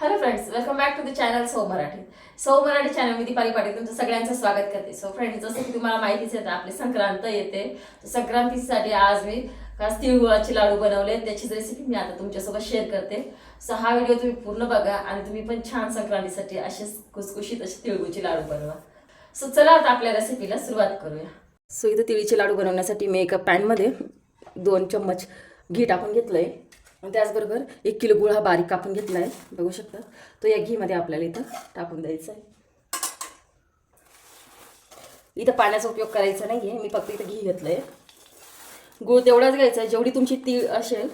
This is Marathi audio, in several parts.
Hello friends, welcome back to the channel Sau Marathi. Sau Marathi channel मी दीपाली पाटील तुमचं सगळ्यांचं स्वागत करते. सो फ्रेंड्स, जसं की तुम्हाला माहितीच आहे आपली संक्रांत येते. संक्रांतीसाठी आज मी खास तिळगुळाचे लाडू बनवले. त्याचीच रेसिपी मी आता तुमच्यासोबत शेअर करते. सो हा व्हिडिओ तुम्ही पूर्ण बघा आणि तुम्ही पण छान संक्रांतीसाठी असेच खुसखुशीत असे तिळगुळचे लाडू बनवा. सो चला आता आपल्या रेसिपीला सुरुवात करूया. सो इथं तिळीचे लाडू बनवण्यासाठी मी एका पॅनमध्ये 2 चम्मच घी टाकून घेतलंय आणि त्याचबरोबर 1 किलो गुळ हा बारीक कापून घेतला आहे. बघू शकता. तो या घीमध्ये आपल्याला इथं टाकून द्यायचा आहे. इथं पाण्याचा उपयोग करायचा नाही आहे, मी फक्त इथं घी घेतलं आहे. गुळ तेवढाच घ्यायचा आहे, जेवढी तुमची तीळ असेल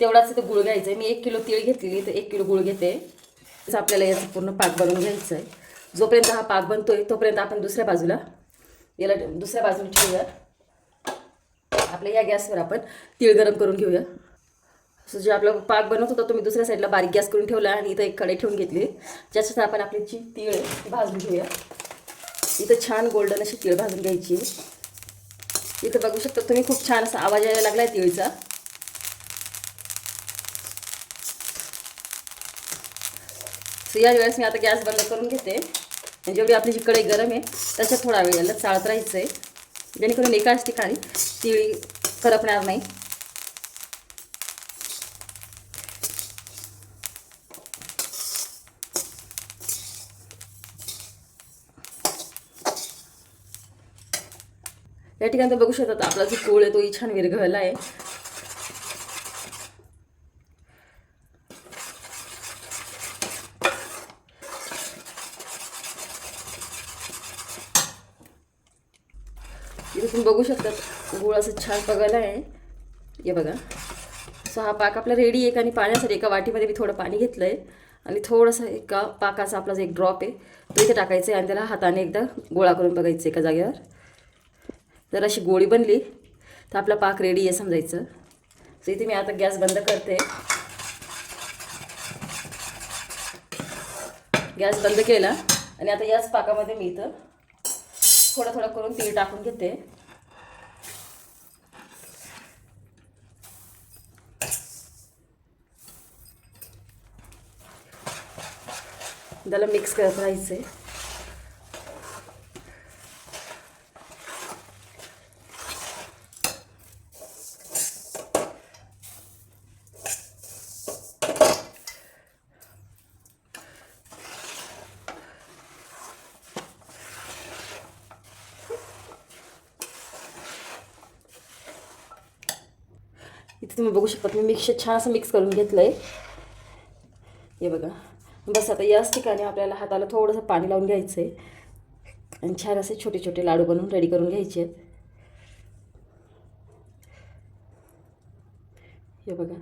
तेवढाच इथं गुळ घ्यायचा आहे. मी 1 किलो तीळ घेतलेली तर 1 किलो गुळ घेते. आपल्याला याचा पूर्ण पाक बनवून घ्यायचा आहे. जोपर्यंत हा पाक बनतोय तोपर्यंत आपण दुसऱ्या बाजूला ठेवूया. आपल्या या गॅसवर आपण तीळ गरम करून घेऊया. सो जे आपला पाक बनवत होता तुम्ही दुसऱ्या साईडला बारीक गॅस करून ठेवला आणि इथं एक कढई ठेवून घेतली, ज्याच्यात आपण आपली जी तीळ आहे ती भाजून घेऊया. इथं छान गोल्डन अशी तीळ भाजून घ्यायची. इथं बघू शकता तुम्ही, खूप छान असा आवाज यायला लागला आहे तीळचा. सो या वेळेस मी आता गॅस बंद करून घेते आणि जेवढी आपली जी कढई गरम आहे त्याच्यात थोडा वेळ याला चाळत राहायचं आहे, जेणेकरून एकाच ठिकाणी तीळ करपणार नाही. या ठिकाणी बघू शकता आपला जो कोळ आहे तोही छान विरघळला आहे. इथे तुम्ही बघू शकता गुळ असं छान पगळला आहे. हे बघा. सो हा पाक आपला रेडी आहे आणि पाण्यासाठी एका वाटीमध्ये मी थोडं पाणी घेतलं आहे आणि थोडंसं एका पाकाचा आपला जो एक ड्रॉप आहे तो इथे टाकायचा आहे आणि त्याला हाताने एकदा गोळा करून बघायचं एका जागेवर. जर अशी गोळी बनली तर आपला पाक रेडी आहे समजायचं. सो इथे मी आता गॅस बंद करते. गॅस बंद केला आणि आता याच पाकामध्ये मी इथं थोडं थोडं करून तीळ टाकून घेते. त्याला मिक्स करत राहायचं आहे. इथे तुम्ही बघू शकता मी छान असं मिक्स करून घेतलं आहे. हे बघा. बस आता याच ठिकाणी आपल्याला हाताला थोडंसं पाणी लावून घ्यायचं आहे आणि छान असे छोटे छोटे लाडू बनवून रेडी करून घ्यायचे आहेत. हे बघा.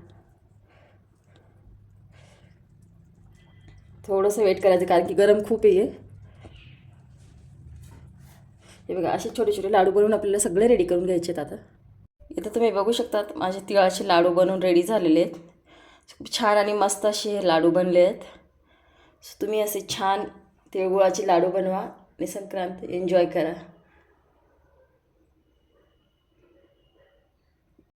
थोडंसं वेट करायचं कारण की गरम खूप आहे. हे बघा, असे छोटे छोटे लाडू बनवून आपल्याला सगळे रेडी करून घ्यायचे आहेत. आता इथं तुम्ही बघू शकता माझे तिळाचे लाडू बनवून रेडी झालेले आहेत. खूप छान आणि मस्त असे हे लाडू बनले आहेत. तुम्ही असे छान तिळगुळाचे लाडू बनवा आणि संक्रांत एन्जॉय करा.